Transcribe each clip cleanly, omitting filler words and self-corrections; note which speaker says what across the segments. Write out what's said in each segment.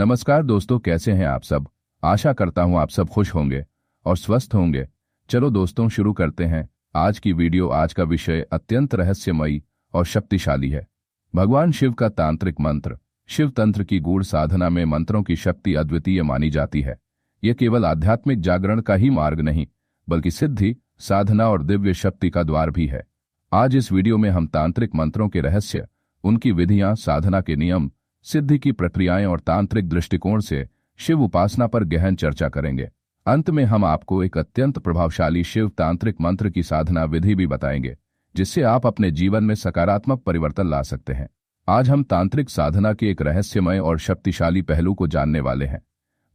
Speaker 1: नमस्कार दोस्तों, कैसे हैं आप सब। आशा करता हूं आप सब खुश होंगे और स्वस्थ होंगे। चलो दोस्तों, शुरू करते हैं आज की वीडियो। आज का विषय अत्यंत रहस्यमयी और शक्तिशाली है। भगवान शिव का तांत्रिक मंत्र। शिव तंत्र की गूढ़ साधना में मंत्रों की शक्ति अद्वितीय मानी जाती है। यह केवल आध्यात्मिक जागरण का ही मार्ग नहीं, बल्कि सिद्धि, साधना और दिव्य शक्ति का द्वार भी है। आज इस वीडियो में हम तांत्रिक मंत्रों के रहस्य, उनकी विधियां, साधना के नियम, सिद्धि की प्रक्रियाएं और तांत्रिक दृष्टिकोण से शिव उपासना पर गहन चर्चा करेंगे। अंत में हम आपको एक अत्यंत प्रभावशाली शिव तांत्रिक मंत्र की साधना विधि भी बताएंगे, जिससे आप अपने जीवन में सकारात्मक परिवर्तन ला सकते हैं। आज हम तांत्रिक साधना के एक रहस्यमय और शक्तिशाली पहलू को जानने वाले हैं,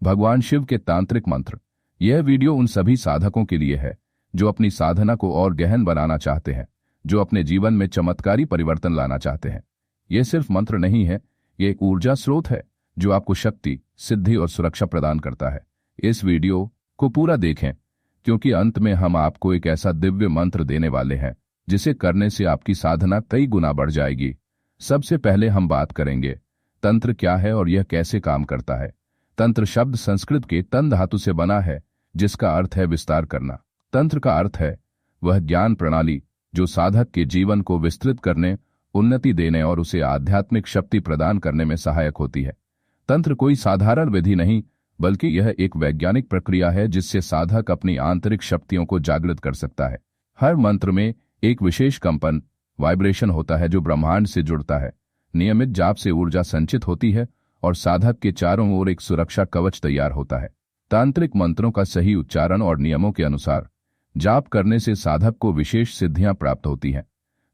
Speaker 1: भगवान शिव के तांत्रिक मंत्र। यह वीडियो उन सभी साधकों के लिए है जो अपनी साधना को और गहन बनाना चाहते हैं, जो अपने जीवन में चमत्कारी परिवर्तन लाना चाहते हैं। यह सिर्फ मंत्र नहीं है, यह एक ऊर्जा स्रोत है जो आपको शक्ति, सिद्धि और सुरक्षा प्रदान करता है। इस वीडियो को पूरा देखें, क्योंकि अंत में हम आपको एक ऐसा दिव्य मंत्र देने वाले हैं जिसे करने से आपकी साधना कई गुना बढ़ जाएगी। सबसे पहले हम बात करेंगे तंत्र क्या है और यह कैसे काम करता है। तंत्र शब्द संस्कृत के तन धातु से बना है, जिसका अर्थ है विस्तार करना। तंत्र का अर्थ है वह ज्ञान प्रणाली जो साधक के जीवन को विस्तृत करने, उन्नति देने और उसे आध्यात्मिक शक्ति प्रदान करने में सहायक होती है। तंत्र कोई साधारण विधि नहीं, बल्कि यह एक वैज्ञानिक प्रक्रिया है जिससे साधक अपनी आंतरिक शक्तियों को जागृत कर सकता है। हर मंत्र में एक विशेष कंपन, वाइब्रेशन होता है जो ब्रह्मांड से जुड़ता है। नियमित जाप से ऊर्जा संचित होती है और साधक के चारों ओर एक सुरक्षा कवच तैयार होता है। तांत्रिक मंत्रों का सही उच्चारण और नियमों के अनुसार जाप करने से साधक को विशेष सिद्धियां प्राप्त होती हैं।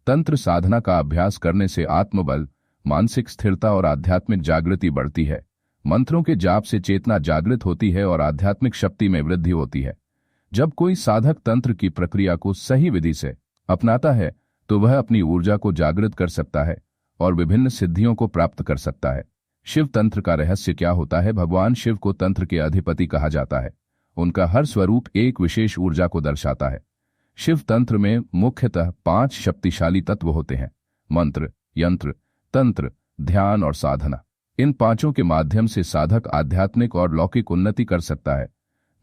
Speaker 1: तंत्र साधना का अभ्यास करने से आत्मबल, मानसिक स्थिरता और आध्यात्मिक जागृति बढ़ती है। मंत्रों के जाप से चेतना जागृत होती है और आध्यात्मिक शक्ति में वृद्धि होती है। जब कोई साधक तंत्र की प्रक्रिया को सही विधि से अपनाता है तो वह अपनी ऊर्जा को जागृत कर सकता है और विभिन्न सिद्धियों को प्राप्त कर सकता है। शिव तंत्र का रहस्य क्या होता है। भगवान शिव को तंत्र के अधिपति कहा जाता है। उनका हर स्वरूप एक विशेष ऊर्जा को दर्शाता है। शिव तंत्र में मुख्यतः 5 शक्तिशाली तत्व होते हैं: मंत्र, यंत्र, तंत्र, ध्यान और साधना। इन पांचों के माध्यम से साधक आध्यात्मिक और लौकिक उन्नति कर सकता है।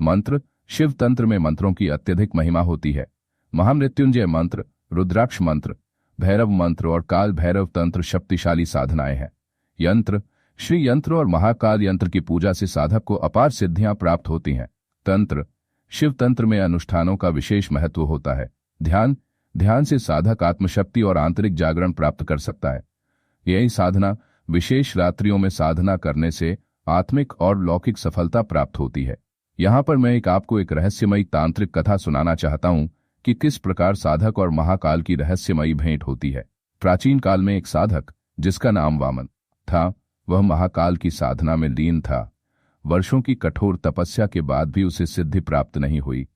Speaker 1: मंत्र। शिव तंत्र में मंत्रों की अत्यधिक महिमा होती है। महामृत्युंजय मंत्र, रुद्राक्ष मंत्र, भैरव मंत्र और काल भैरव तंत्र शक्तिशाली साधनाएं हैं। यंत्र। श्री यंत्र और महाकाल यंत्र की पूजा से साधक को अपार सिद्धियां प्राप्त होती हैं। तंत्र। शिव तंत्र में अनुष्ठानों का विशेष महत्व होता है। ध्यान। ध्यान से साधक आत्मशक्ति और आंतरिक जागरण प्राप्त कर सकता है। यही साधना। विशेष रात्रियों में साधना करने से आत्मिक और लौकिक सफलता प्राप्त होती है। यहाँ पर मैं आपको एक रहस्यमयी तांत्रिक कथा सुनाना चाहता हूँ कि किस प्रकार साधक और महाकाल की रहस्यमयी भेंट होती है। प्राचीन काल में एक साधक, जिसका नाम वामन था, वह महाकाल की साधना में लीन था। वर्षों की कठोर तपस्या के बाद भी उसे सिद्धि प्राप्त नहीं हुई।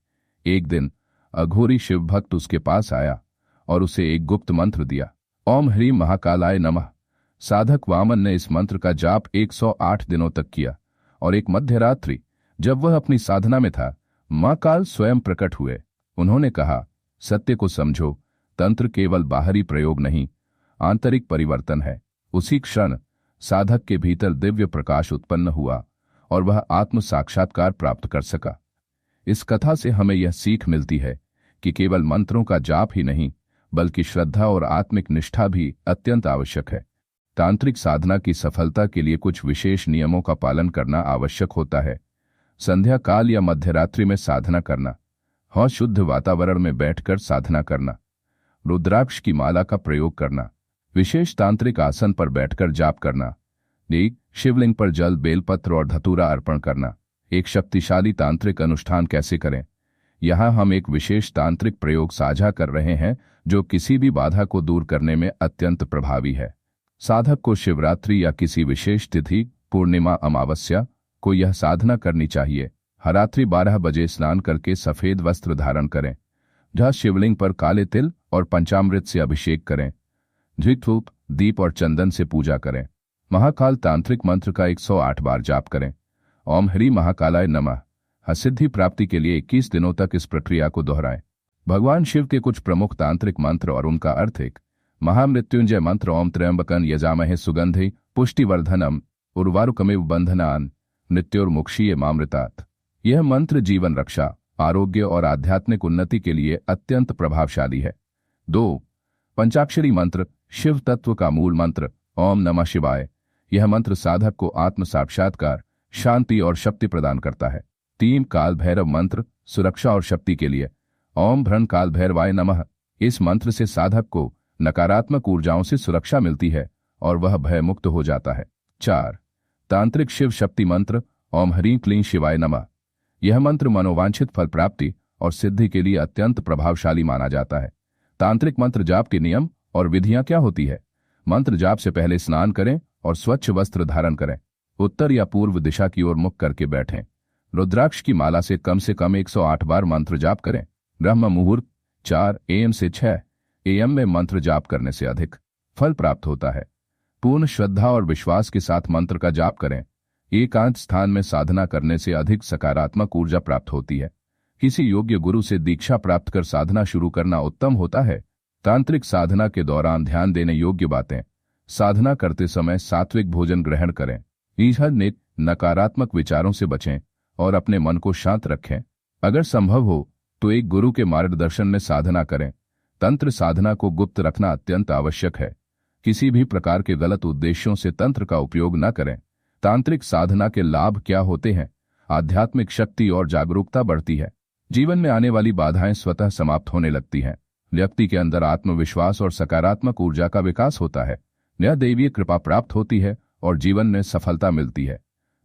Speaker 1: एक दिन अघोरी शिव भक्त उसके पास आया और उसे एक गुप्त मंत्र दिया। ओम ह्रीं महाकालाय नमः। साधक वामन ने इस मंत्र का जाप 108 दिनों तक किया और एक मध्यरात्रि, जब वह अपनी साधना में था, मां काल स्वयं प्रकट हुए। उन्होंने कहा, सत्य को समझो, तंत्र केवल बाहरी प्रयोग नहीं, आंतरिक परिवर्तन है। उसी क्षण साधक के भीतर दिव्य प्रकाश उत्पन्न हुआ और वह आत्म साक्षात्कार प्राप्त कर सका। इस कथा से हमें यह सीख मिलती है कि केवल मंत्रों का जाप ही नहीं, बल्कि श्रद्धा और आत्मिक निष्ठा भी अत्यंत आवश्यक है। तांत्रिक साधना की सफलता के लिए कुछ विशेष नियमों का पालन करना आवश्यक होता है। संध्या काल या मध्यरात्रि में साधना करना। शुद्ध वातावरण में बैठकर साधना करना। रुद्राक्ष की माला का प्रयोग करना। विशेष तांत्रिक आसन पर बैठकर जाप करना। शिवलिंग पर जल, बेलपत्र और धतूरा अर्पण करना। एक शक्तिशाली तांत्रिक अनुष्ठान कैसे करें। यहाँ हम एक विशेष तांत्रिक प्रयोग साझा कर रहे हैं जो किसी भी बाधा को दूर करने में अत्यंत प्रभावी है। साधक को शिवरात्रि या किसी विशेष तिथि, पूर्णिमा, अमावस्या को यह साधना करनी चाहिए। हर रात्रि 12 बजे स्नान करके सफेद वस्त्र धारण करें। जहाँ शिवलिंग पर काले तिल और पंचामृत से अभिषेक करें। धूप, दीप और चंदन से पूजा करें। महाकाल तांत्रिक मंत्र का 108 बार जाप करें। ओम ह्रीं महाकालाय नमः। सिद्धि प्राप्ति के लिए 21 दिनों तक इस प्रक्रिया को दोहराएं। भगवान शिव के कुछ प्रमुख तांत्रिक मंत्र और उनका अर्थ। एक महामृत्युंजय मंत्र। ओम त्र्यंबकं यजामहे सुगंधि पुष्टिवर्धनम उर्वारुकमेव बंधनान मृत्योर्मुक्षीय मामृतात्। यह मंत्र जीवन रक्षा, आरोग्य और आध्यात्मिक उन्नति के लिए अत्यंत प्रभावशाली है। 2. पंचाक्षरी मंत्र, शिव तत्व का मूल मंत्र ओम नमः शिवाय। यह मंत्र साधक को आत्म साक्षात्कार, शांति और शक्ति प्रदान करता है। 3. काल भैरव मंत्र, सुरक्षा और शक्ति के लिए ओम भ्रन काल भैरवाय नमः। इस मंत्र से साधक को नकारात्मक ऊर्जाओं से सुरक्षा मिलती है और वह भय मुक्त हो जाता है। 4. तांत्रिक शिव शक्ति मंत्र ओम ह्रीं क्लीं शिवाय नमः। यह मंत्र मनोवांछित फल प्राप्ति और सिद्धि के लिए अत्यंत प्रभावशाली माना जाता है। तांत्रिक मंत्र जाप के नियम और विधियां क्या होती है? मंत्र जाप से पहले स्नान करें और स्वच्छ वस्त्र धारण करें। उत्तर या पूर्व दिशा की ओर मुख करके बैठें। रुद्राक्ष की माला से कम 108 बार मंत्र जाप करें। ब्रह्म मुहूर्त 4 AM से 6 AM में मंत्र जाप करने से अधिक फल प्राप्त होता है। पूर्ण श्रद्धा और विश्वास के साथ मंत्र का जाप करें। एकांत स्थान में साधना करने से अधिक सकारात्मक ऊर्जा प्राप्त होती है। किसी योग्य गुरु से दीक्षा प्राप्त कर साधना शुरू करना उत्तम होता है। तांत्रिक साधना के दौरान ध्यान देने योग्य बातें। साधना करते समय सात्विक भोजन ग्रहण करें। ईश्वर ने नकारात्मक विचारों से बचें और अपने मन को शांत रखें। अगर संभव हो तो एक गुरु के मार्गदर्शन में साधना करें। तंत्र साधना को गुप्त रखना अत्यंत आवश्यक है। किसी भी प्रकार के गलत उद्देश्यों से तंत्र का उपयोग न करें। तांत्रिक साधना के लाभ क्या होते हैं? आध्यात्मिक शक्ति और जागरूकता बढ़ती है। जीवन में आने वाली बाधाएं स्वतः समाप्त होने लगती हैं। व्यक्ति के अंदर आत्मविश्वास और सकारात्मक ऊर्जा का विकास होता है। नया दैवीय कृपा प्राप्त होती है और जीवन में सफलता मिलती है।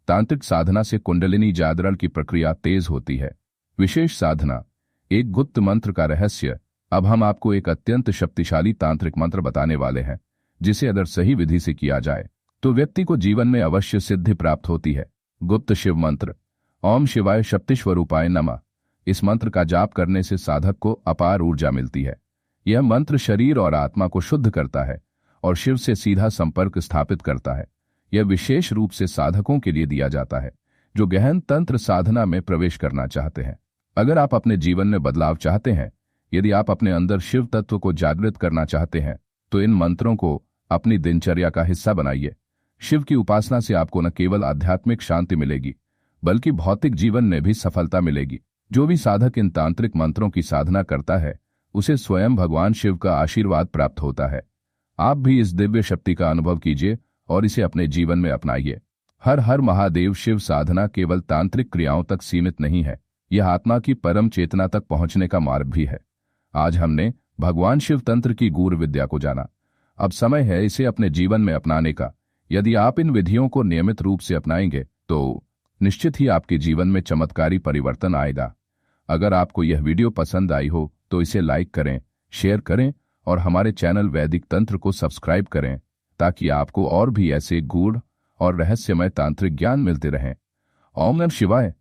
Speaker 1: तांत्रिक साधना से कुंडलिनी जागरण की प्रक्रिया तेज होती है। विशेष साधना, एक गुप्त मंत्र का रहस्य। अब हम आपको एक अत्यंत शक्तिशाली तांत्रिक मंत्र बताने वाले हैं, जिसे अगर सही विधि से किया जाए तो व्यक्ति को जीवन में अवश्य सिद्धि प्राप्त होती है। गुप्त शिव मंत्र ओम शिवाय शक्तिस्वरूपाय नमः। इस मंत्र का जाप करने से साधक को अपार ऊर्जा मिलती है। यह मंत्र शरीर और आत्मा को शुद्ध करता है और शिव से सीधा संपर्क स्थापित करता है। यह विशेष रूप से साधकों के लिए दिया जाता है जो गहन तंत्र साधना में प्रवेश करना चाहते हैं। अगर आप अपने जीवन में बदलाव चाहते हैं, यदि आप अपने अंदर शिव तत्व को जागृत करना चाहते हैं, तो इन मंत्रों को अपनी दिनचर्या का हिस्सा बनाइए। शिव की उपासना से आपको न केवल आध्यात्मिक शांति मिलेगी, बल्कि भौतिक जीवन में भी सफलता मिलेगी। जो भी साधक इन तांत्रिक मंत्रों की साधना करता है, उसे स्वयं भगवान शिव का आशीर्वाद प्राप्त होता है। आप भी इस दिव्य शक्ति का अनुभव कीजिए और इसे अपने जीवन में अपनाइए। हर हर महादेव। शिव साधना केवल तांत्रिक क्रियाओं तक सीमित नहीं है, यह आत्मा की परम चेतना तक पहुंचने का मार्ग भी है। आज हमने भगवान शिव तंत्र की गूढ़ विद्या को जाना। अब समय है इसे अपने जीवन में अपनाने का। यदि आप इन विधियों को नियमित रूप से अपनाएंगे तो निश्चित ही आपके जीवन में चमत्कारी परिवर्तन आएगा। अगर आपको यह वीडियो पसंद आई हो तो इसे लाइक करें, शेयर करें और हमारे चैनल वैदिक तंत्र को सब्सक्राइब करें, ताकि आपको और भी ऐसे गूढ़ और रहस्यमय तांत्रिक ज्ञान मिलते रहें। ओम नमः शिवाय।